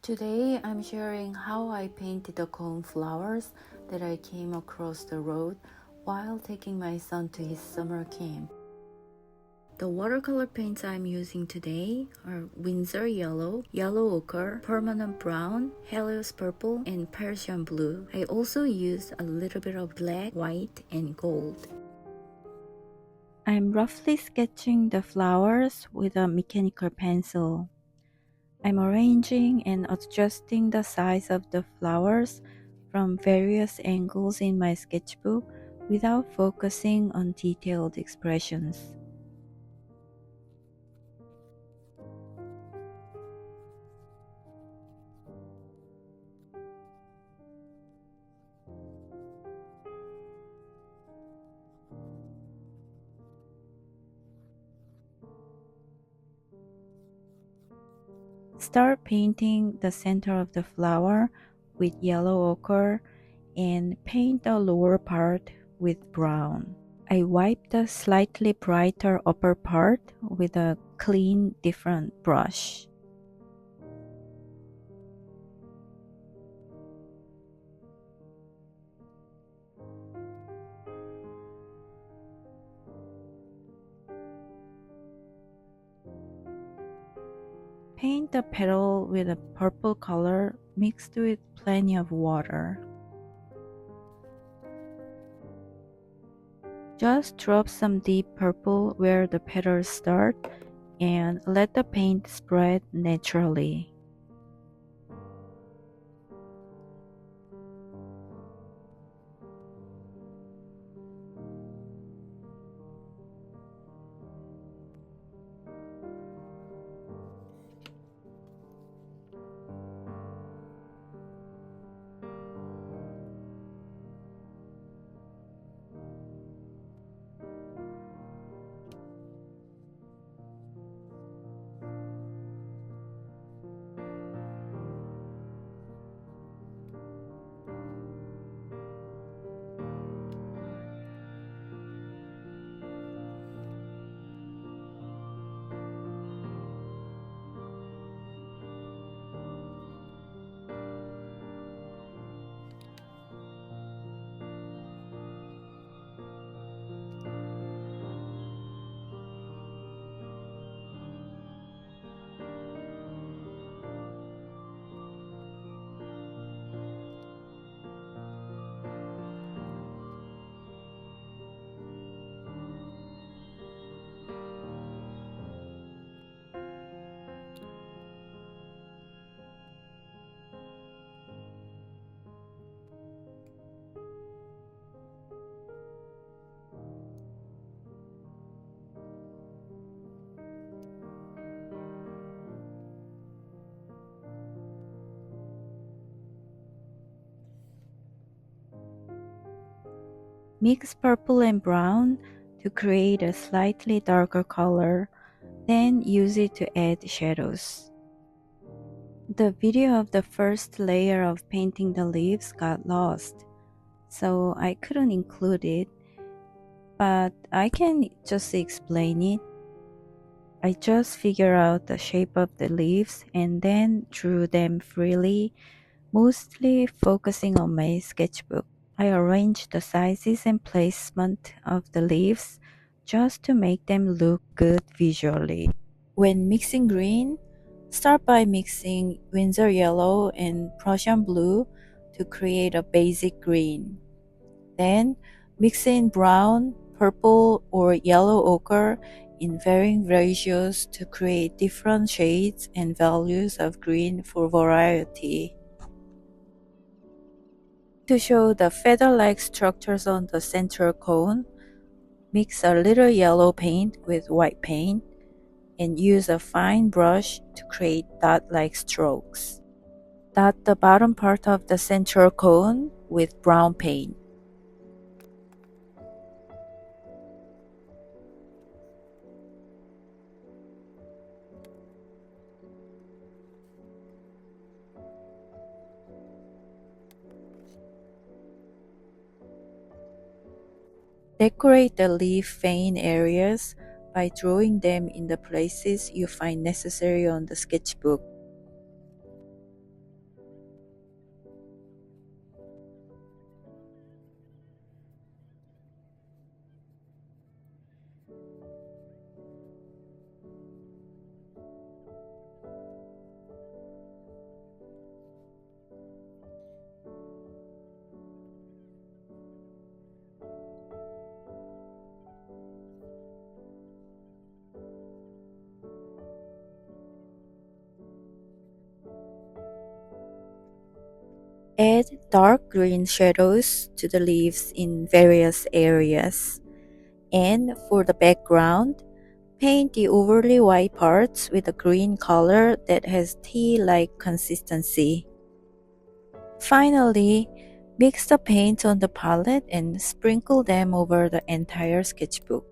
Today I'm sharing how I painted the coneflowers that I came across the road while taking my son to his summer camp. The watercolor paints I'm using today are Windsor Yellow, Yellow Ochre, Permanent Brown, Helios Purple, and Persian Blue. I also used a little bit of black, white, and gold. I'm roughly sketching the flowers with a mechanical pencil. I'm arranging and adjusting the size of the flowers from various angles in my sketchbook without focusing on detailed expressions. Start painting the center of the flower with yellow ochre and paint the lower part with brown. I wipe the slightly brighter upper part with a clean, different brush. Paint the petal with a purple color mixed with plenty of water. Just drop some deep purple where the petals start and let the paint spread naturally. Mix purple and brown to create a slightly darker color, then use it to add shadows. The video of the first layer of painting the leaves got lost, so I couldn't include it, but I can just explain it. I just figured out the shape of the leaves and then drew them freely, mostly focusing on my sketchbook. I arranged the sizes and placement of the leaves just to make them look good visually. When mixing green, start by mixing Windsor Yellow and Prussian Blue to create a basic green. Then mix in brown, purple, or yellow ochre in varying ratios to create different shades and values of green for variety. To show the feather-like structures on the central cone, mix a little yellow paint with white paint and use a fine brush to create dot-like strokes. Dot the bottom part of the central cone with brown paint. Decorate the leaf vein areas by drawing them in the places you find necessary on the sketchbook. Add dark green shadows to the leaves in various areas. And for the background, paint the overly white parts with a green color that has tea-like consistency. Finally, mix the paints on the palette and sprinkle them over the entire sketchbook.